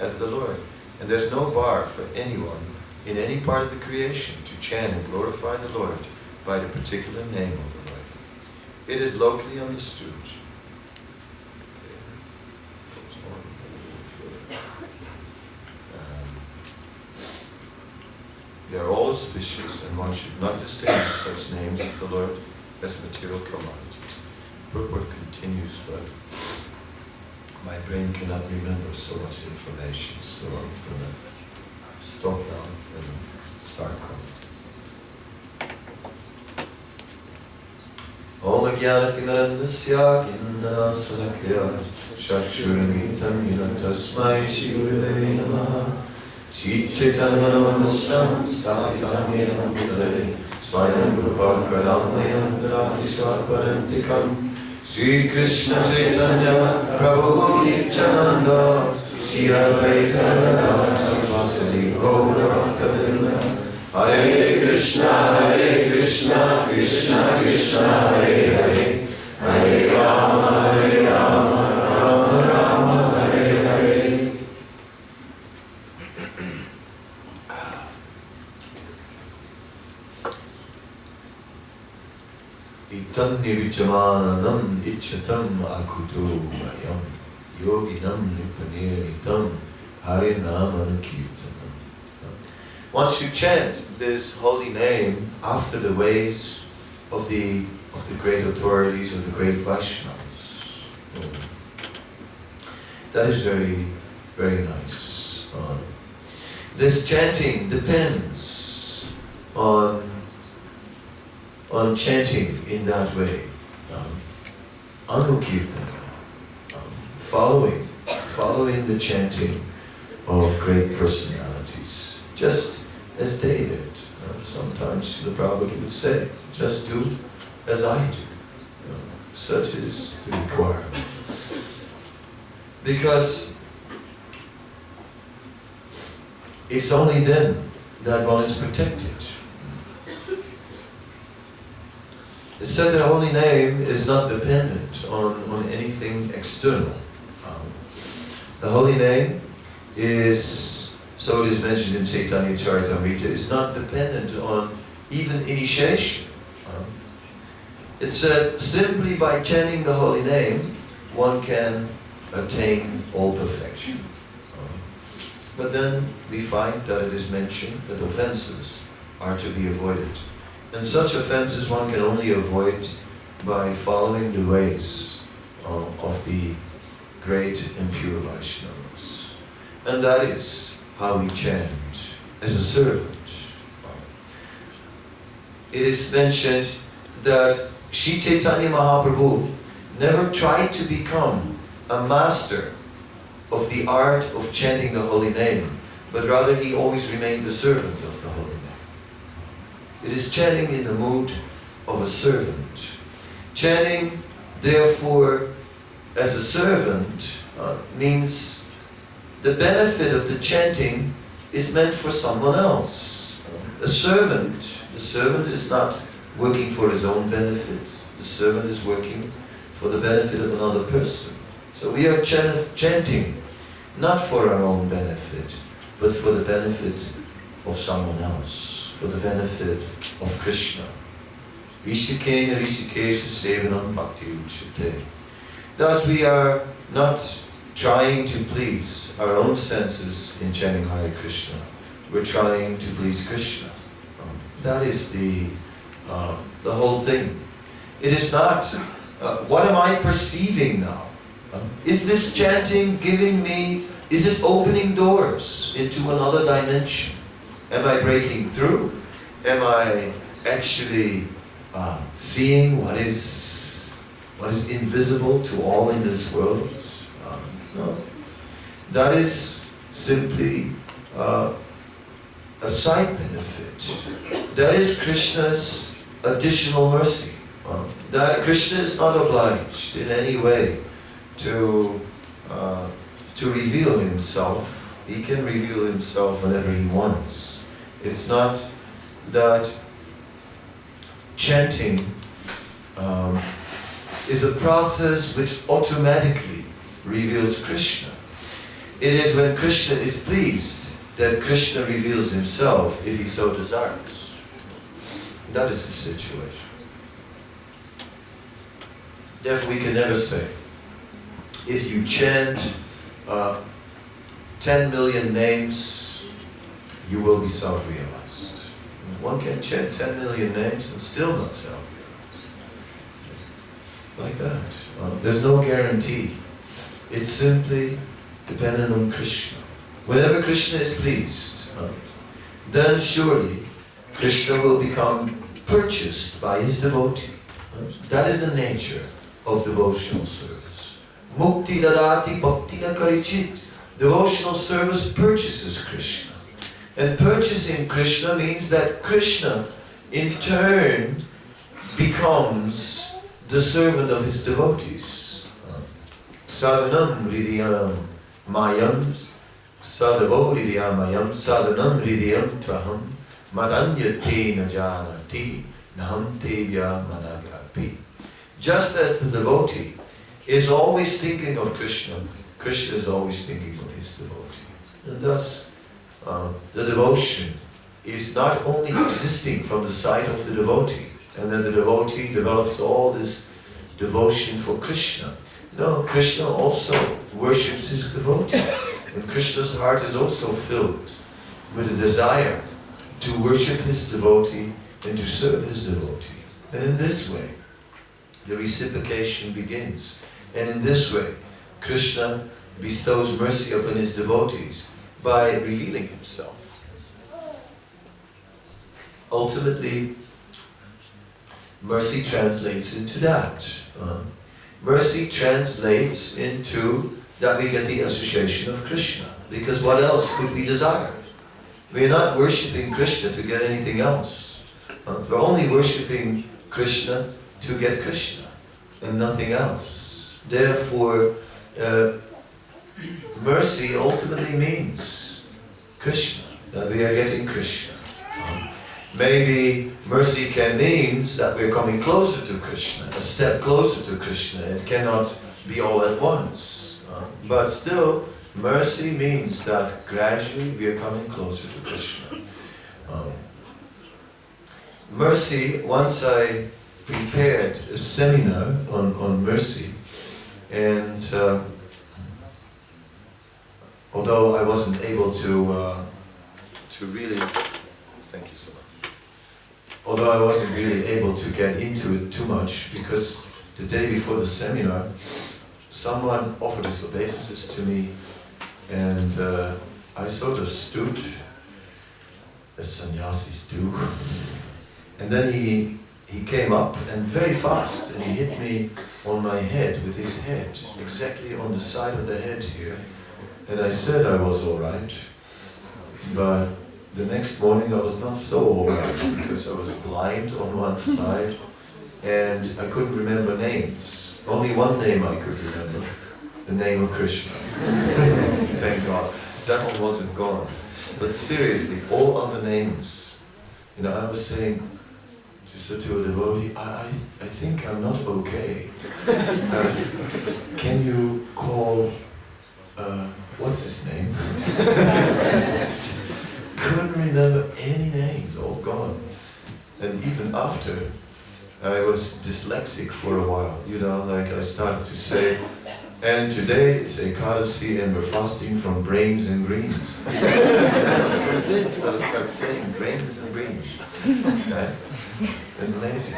as the Lord. And there's no bar for anyone in any part of the creation to chant and glorify the Lord by the particular name of the Lord. It is locally understood. They are all auspicious, and one should not distinguish such names of the Lord as material commodities. Purport continues, but my brain cannot remember so much information, so I'm going to stop now and start commenting. Om Jnanatinarandasya Gindanasvanakya Chakshuramitam Yinatasmai Shivurve Namaha Shri Chaitanya Manonastam Stamitam Yenam Budale Swayam Rupa Karamayam Dharati Svatparantikam Shri Krishna Chaitanya Prabhu Nityananda Shri Advaita Sarvasadi Gaura Bhaktavinda Hare Krishna Krishna Krishna Hare Hare Hare Rama Rama Rama Hare Hare. Itam nirvichamananam ichatam akuto mayam yoginam nipaniritam harinam kirtanam. One should chant this holy name after the ways of the great authorities, of the great Vaishnavas. That is very, very nice. This chanting depends on chanting in that way. Anukirtana, following the chanting of great personalities, just as they did. Sometimes the Prabhupada would say, just do as I do. Such is the requirement. Because it's only then that one is protected. It's said that holy name is not dependent on anything external. The holy name is, so it is mentioned in Chaitanya Charitamrita, is not dependent on even initiation. It's said simply by chanting the holy name, one can attain all perfection. But then we find that it is mentioned that offenses are to be avoided. And such offenses one can only avoid by following the ways of the great and pure Vaishnavas. And that is how we chant as a servant. It is mentioned that Sri Chaitanya Mahaprabhu never tried to become a master of the art of chanting the holy name, but rather he always remained a servant of the holy name. It is chanting in the mood of a servant. Chanting, therefore, as a servant means the benefit of the chanting is meant for someone else. The servant is not working for his own benefit. The servant is working for the benefit of another person. So we are chanting not for our own benefit, but for the benefit of someone else, for the benefit of Krishna. Rishikena Rishikesha Sevanam Bhakti Uchate. Thus we are not trying to please our own senses in chanting Hare Krishna. We're trying to please Krishna. That is the whole thing. It is not, what am I perceiving now? Is this chanting giving me, is it opening doors into another dimension? Am I breaking through? Am I actually seeing what is invisible to all in this world? No. That is simply a side benefit. That is Krishna's additional mercy. That Krishna is not obliged in any way to reveal himself. He can reveal himself whenever he wants. It's not that chanting is a process which automatically reveals Krishna. It is when Krishna is pleased that Krishna reveals himself if he so desires. That is the situation. Therefore we can never say, if you chant 10 million names, you will be self-realized. One can chant 10 million names and still not self-realized. Like that. There's no guarantee. It's simply dependent on Krishna. Whenever Krishna is pleased, then surely Krishna will become purchased by his devotee. That is the nature of devotional service. Mukti dadati bhaktina karichit. Devotional service purchases Krishna. And purchasing Krishna means that Krishna in turn becomes the servant of his devotees. Sadhanam hridiyam mayam sadhavo hridiyam mayam sadhanam hridiyam tvaham madanyate najanati naham tevya madagapi. Just as the devotee is always thinking of Krishna, Krishna is always thinking of his devotee. And thus, the devotion is not only existing from the side of the devotee, and then the devotee develops all this devotion for Krishna. No, Krishna also worships his devotee. And Krishna's heart is also filled with a desire to worship his devotee and to serve his devotee. And in this way, the reciprocation begins. And in this way, Krishna bestows mercy upon his devotees by revealing himself. Ultimately, mercy translates into that. Mercy translates into that we get the association of Krishna. Because what else could we desire? We are not worshipping Krishna to get anything else. We're only worshipping Krishna to get Krishna and nothing else. Therefore, mercy ultimately means Krishna, that we are getting Krishna. Maybe mercy can mean that we're coming closer to Krishna, a step closer to Krishna. It cannot be all at once. But still, mercy means that gradually we are coming closer to Krishna. Mercy, once I prepared a seminar on mercy, and although I wasn't able to really, thank you so much. Although I wasn't really able to get into it too much, because the day before the seminar, someone offered his obeisances to me, and I sort of stood, as sannyasis do, and then he came up and very fast, and he hit me on my head with his head, exactly on the side of the head here. And I said I was all right, but the next morning I was not so all right, because I was blind on one side and I couldn't remember names. Only one name I could remember, the name of Krishna. Thank God. That one wasn't gone. But seriously, all other names, I was saying to a devotee, I think I'm not okay. Can you call, what's his name? Just couldn't remember any names, all gone. And even after, I was dyslexic for a while, like I started to say, and today it's Ekadasi and we're fasting from brains and greens. I was convinced I was saying brains and greens. Okay? It's amazing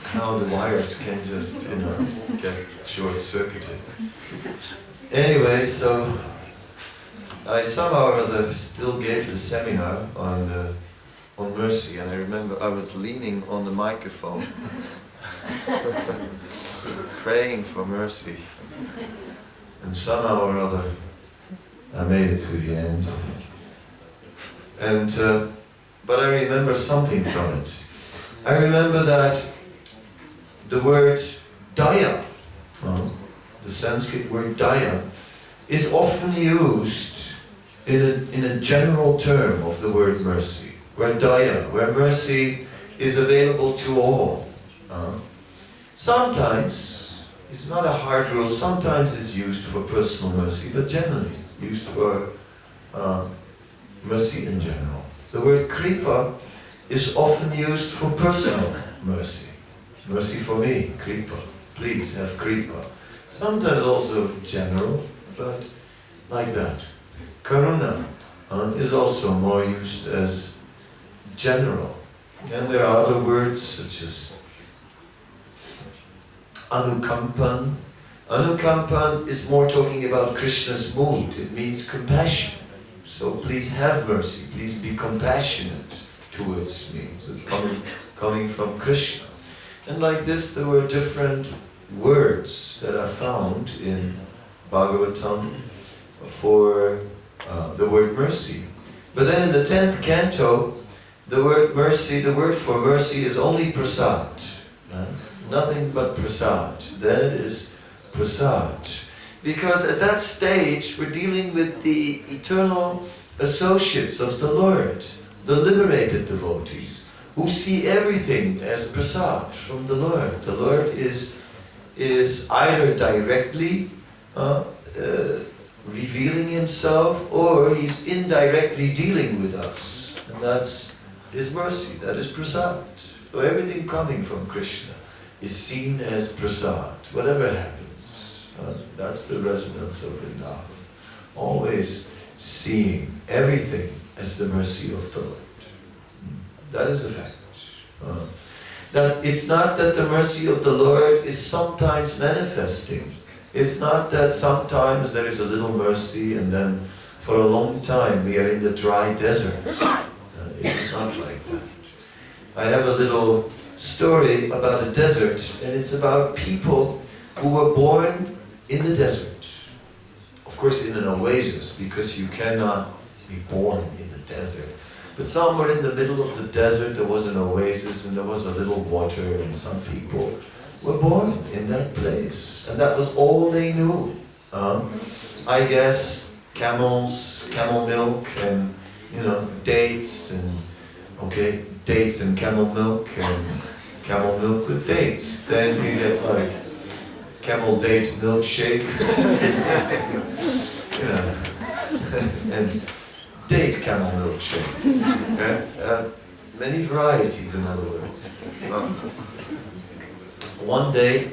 how the wires can just, get short-circuited. Anyway, so I somehow or other still gave the seminar on mercy, and I remember I was leaning on the microphone, praying for mercy, and somehow or other I made it to the end. And but I remember something from it. I remember that the word daya, the Sanskrit word daya, is often used in a general term of the word mercy. Where daya, where mercy is available to all. Sometimes It's not a hard rule. Sometimes it's used for personal mercy, but generally used for mercy in general. The word kripa is often used for personal mercy. Mercy for me, kripa. Please have kripa. Sometimes also general, but like that. Karuna is also more used as general. And there are other words such as anukampan. Anukampan is more talking about Krishna's mood. It means compassion. So please have mercy. Please be compassionate towards me. It's coming from Krishna. And like this, there were different words that are found in Bhagavatam for the word mercy. But then in the 10th canto, the word mercy, the word for mercy is only prasad. Right? Nothing but prasad. Then it is prasad. Because at that stage, we're dealing with the eternal associates of the Lord, the liberated devotees, who see everything as prasad from the Lord. The Lord is either directly revealing himself, or he's indirectly dealing with us. And that's his mercy, that is prasad. So everything coming from Krishna is seen as prasad, whatever happens. That's the resonance of Vrindavan. Always seeing everything as the mercy of the Lord. That is a fact. That it's not that the mercy of the Lord is sometimes manifesting. It's not that sometimes there is a little mercy and then for a long time we are in the dry desert. It is not like that. I have a little story about a desert, and it's about people who were born in the desert. Of course in an oasis, because you cannot be born in the desert. But somewhere in the middle of the desert there was an oasis and there was a little water, and some people were born in that place. And that was all they knew. I guess camel milk and, dates and, dates and camel milk with dates. Then you get like camel date milkshake, and date camel milkshake. Many varieties, in other words. One day,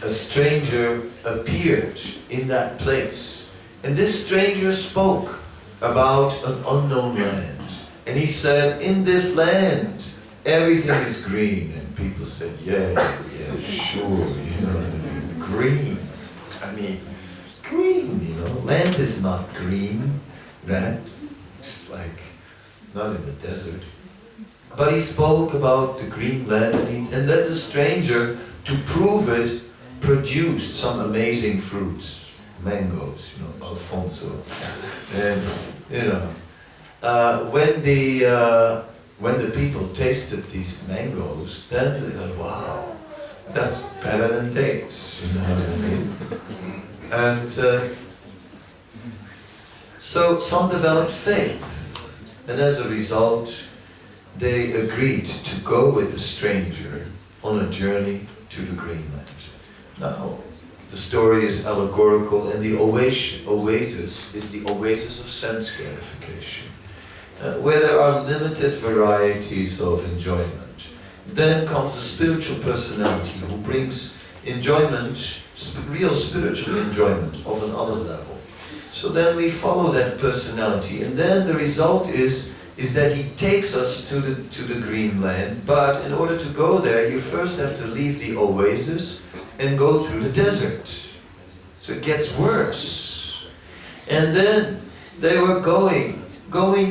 a stranger appeared in that place, and this stranger spoke about an unknown land. And he said, in this land, everything is green. And people said, yeah, sure, green. Green, land is not green, right? Just like, not in the desert. But he spoke about the green land, and then the stranger, to prove it, produced some amazing fruits. Mangoes, Alfonso. And, when the people tasted these mangoes, then they thought, wow, that's better than dates, you know what I mean? And so some developed faith, and as a result, they agreed to go with the stranger on a journey to the green land. Now, the story is allegorical, and the oasis is the oasis of sense gratification, where there are limited varieties of enjoyment. Then comes a spiritual personality who brings enjoyment, real spiritual enjoyment of another level. So then we follow that personality, and then the result is that he takes us to the green land. But in order to go there, you first have to leave the oasis and go through the desert. So it gets worse. And then they were going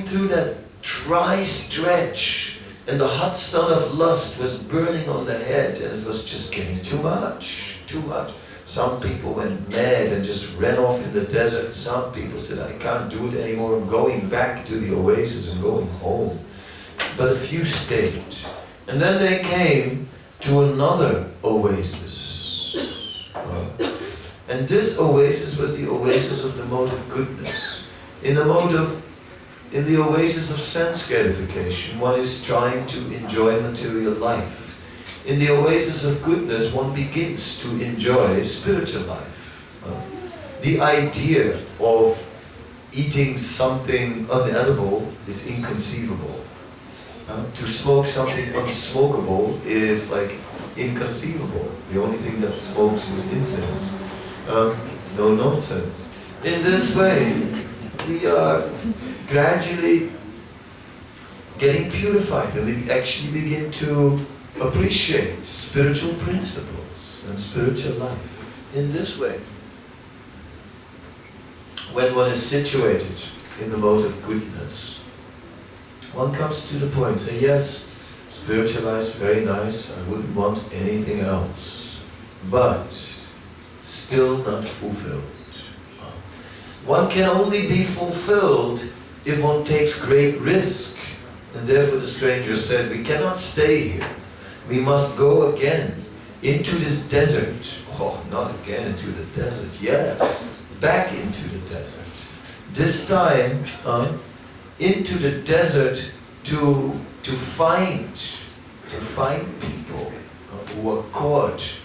through that dry stretch, and the hot sun of lust was burning on the head, and it was just getting too much. Some people went mad and just ran off in the desert. Some people said, I can't do it anymore, I'm going back to the oasis and going home. But a few stayed. And then they came to another oasis. And this oasis was the oasis of the mode of goodness. In the oasis of sense gratification, one is trying to enjoy material life. in the oasis of goodness, one begins to enjoy spiritual life. The idea of eating something unedible is inconceivable. To smoke something unsmokable is like inconceivable. The only thing that smokes is incense. No nonsense. In this way, we are gradually getting purified, and we actually begin to appreciate spiritual principles and spiritual life in this way. When one is situated in the mode of goodness, one comes to the point, say, yes, spiritual life is very nice, I wouldn't want anything else, but still not fulfilled. One can only be fulfilled if one takes great risk. And therefore the stranger said, we cannot stay here. We must go again into this desert. Oh, not again into the desert. Yes, back into the desert. This time into the desert to find people who are caught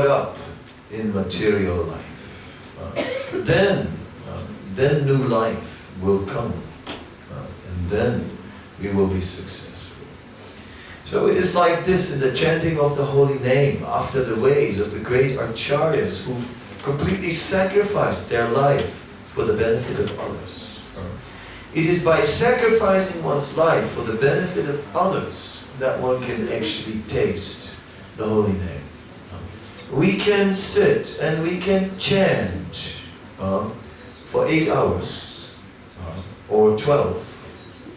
up in material life. Then new life will come, and then we will be successful. So it is like this in the chanting of the holy name, after the ways of the great acharyas who completely sacrificed their life for the benefit of others. It is by sacrificing one's life for the benefit of others that one can actually taste the holy name. We can sit and we can chant for 8 hours or 12,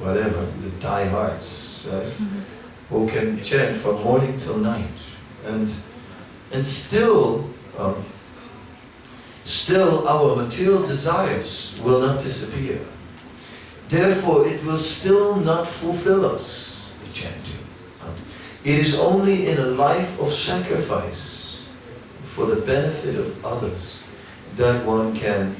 whatever, the diehards, right? Who can chant from morning till night, and still our material desires will not disappear. Therefore, it will still not fulfill us, the chanting. It is only in a life of sacrifice for the benefit of others that one can